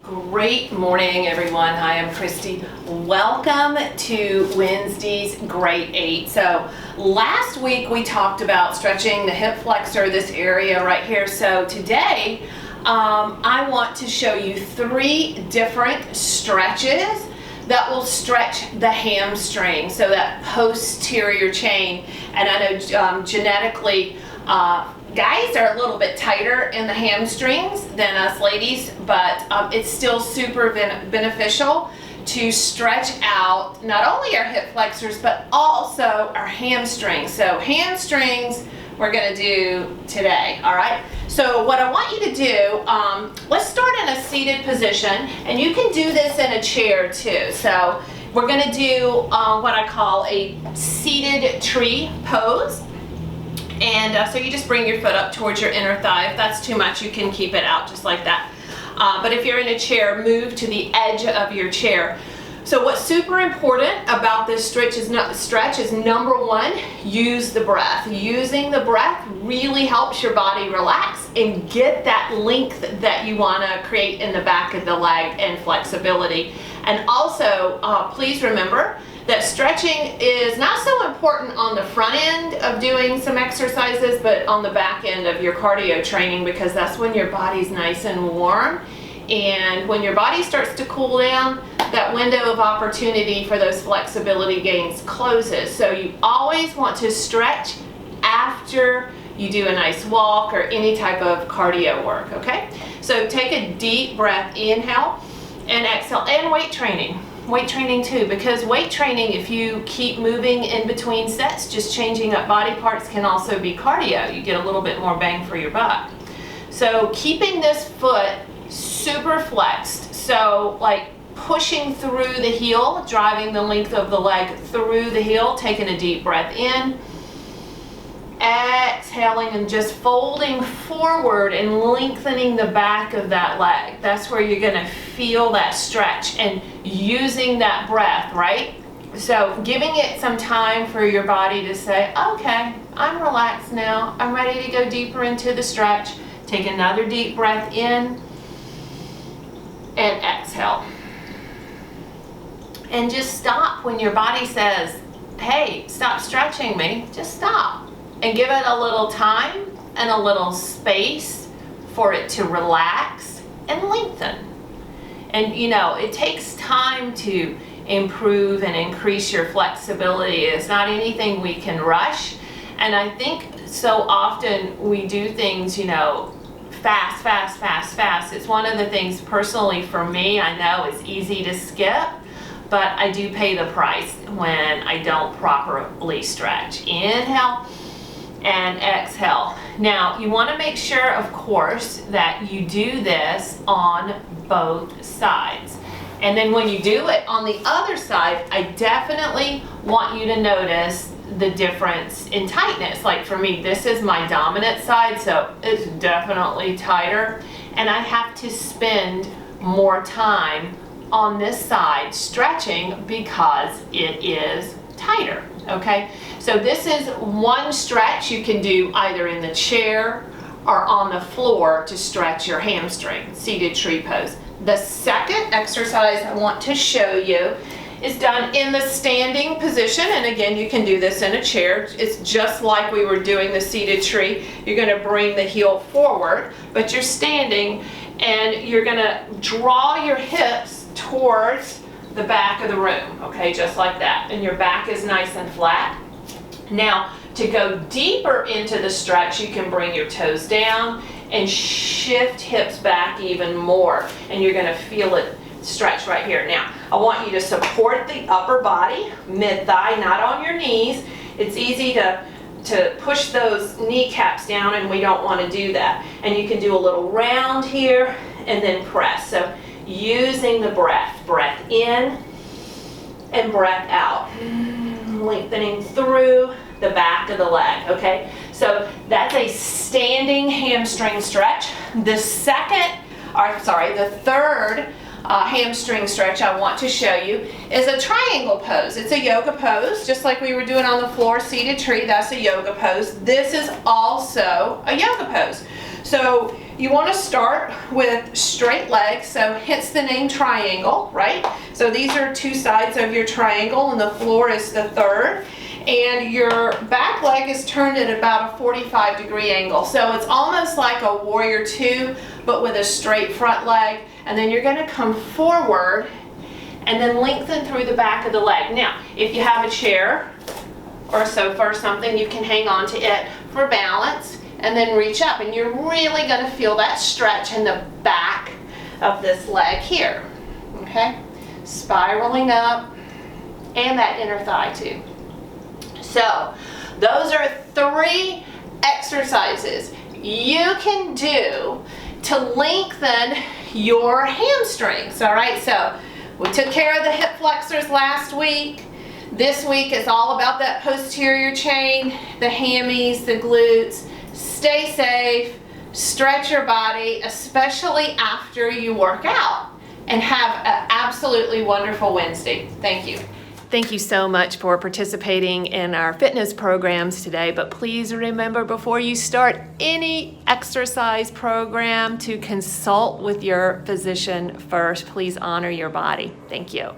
Great morning, everyone. Hi, I'm Christy. Welcome to Wednesday's Grade 8. So last week we talked about stretching the hip flexor, this area right here. So today I want to show you 3 different stretches that will stretch the hamstring, so that posterior chain. And I know genetically guys are a little bit tighter in the hamstrings than us ladies, but it's still super beneficial to stretch out not only our hip flexors but also our hamstrings. So hamstrings we're going to do today. All right, so what I want you to do, let's start in a seated position, and you can do this in a chair too. So we're going to do what I call a seated tree pose. And so you just bring your foot up towards your inner thigh. If that's too much, you can keep it out just like that. But if you're in a chair, move to the edge of your chair. So what's super important about this stretch is number 1, use the breath. Using the breath really helps your body relax and get that length that you want to create in the back of the leg and flexibility. And also, please remember that stretching is not so important on the front end of doing some exercises, but on the back end of your cardio training, because that's when your body's nice and warm. And when your body starts to cool down, that window of opportunity for those flexibility gains closes. So you always want to stretch after you do a nice walk or any type of cardio work, okay? So take a deep breath, inhale and exhale, and weight training. Weight training too, because weight training, if you keep moving in between sets, just changing up body parts, can also be cardio. You get a little bit more bang for your buck. So keeping this foot super flexed, so like pushing through the heel, driving the length of the leg through the heel, taking a deep breath in, exhaling and just folding forward and lengthening the back of that leg. That's where you're going to feel that stretch, and using that breath, right? So giving it some time for your body to say, okay, I'm relaxed now, I'm ready to go deeper into the stretch. Take another deep breath in and exhale. And just stop when your body says, hey, stop stretching me. Just stop and give it a little time and a little space for it to relax and lengthen. And you know, it takes time to improve and increase your flexibility. It's not anything we can rush. And I think so often we do things, you know, fast. It's one of the things personally for me, I know is easy to skip, but I do pay the price when I don't properly stretch. Inhale and exhale. Now you want to make sure, of course, that you do this on both sides. And then when you do it on the other side, I definitely want you to notice the difference in tightness. Like for me, this is my dominant side, so it's definitely tighter, and I have to spend more time on this side stretching because it is tighter. Okay, so this is one stretch you can do either in the chair or on the floor to stretch your hamstring, seated tree pose. The second exercise I want to show you is done in the standing position, and again, you can do this in a chair. It's just like we were doing the seated tree. You're going to bring the heel forward, but you're standing, and you're going to draw your hips towards the back of the room, okay, just like that, and your back is nice and flat. Now, to go deeper into the stretch, you can bring your toes down and shift hips back even more, and you're going to feel it stretch right here. Now, I want you to support the upper body, mid-thigh, not on your knees. It's easy to push those kneecaps down, and we don't want to do that. And you can do a little round here and then press. So using the breath in and breath out, lengthening through the back of the leg, okay? So that's a standing hamstring stretch. The third hamstring stretch I want to show you is a triangle pose. It's a yoga pose, just like we were doing on the floor, seated tree. That's a yoga pose. This is also a yoga pose. So you want to start with straight legs, so hence the name triangle, right? So these are two sides of your triangle and the floor is the third. And your back leg is turned at about a 45-degree angle. So it's almost like a warrior two, but with a straight front leg. And then you're going to come forward and then lengthen through the back of the leg. Now, if you have a chair or a sofa or something, you can hang on to it for balance and then reach up. And you're really going to feel that stretch in the back of this leg here. Okay? Spiraling up, and that inner thigh too. So, those are 3 exercises you can do to lengthen your hamstrings, all right? So, we took care of the hip flexors last week. This week is all about that posterior chain, the hammies, the glutes. Stay safe, stretch your body, especially after you work out, and have an absolutely wonderful Wednesday. Thank you. Thank you so much for participating in our fitness programs today, but please remember before you start any exercise program to consult with your physician first. Please honor your body. Thank you.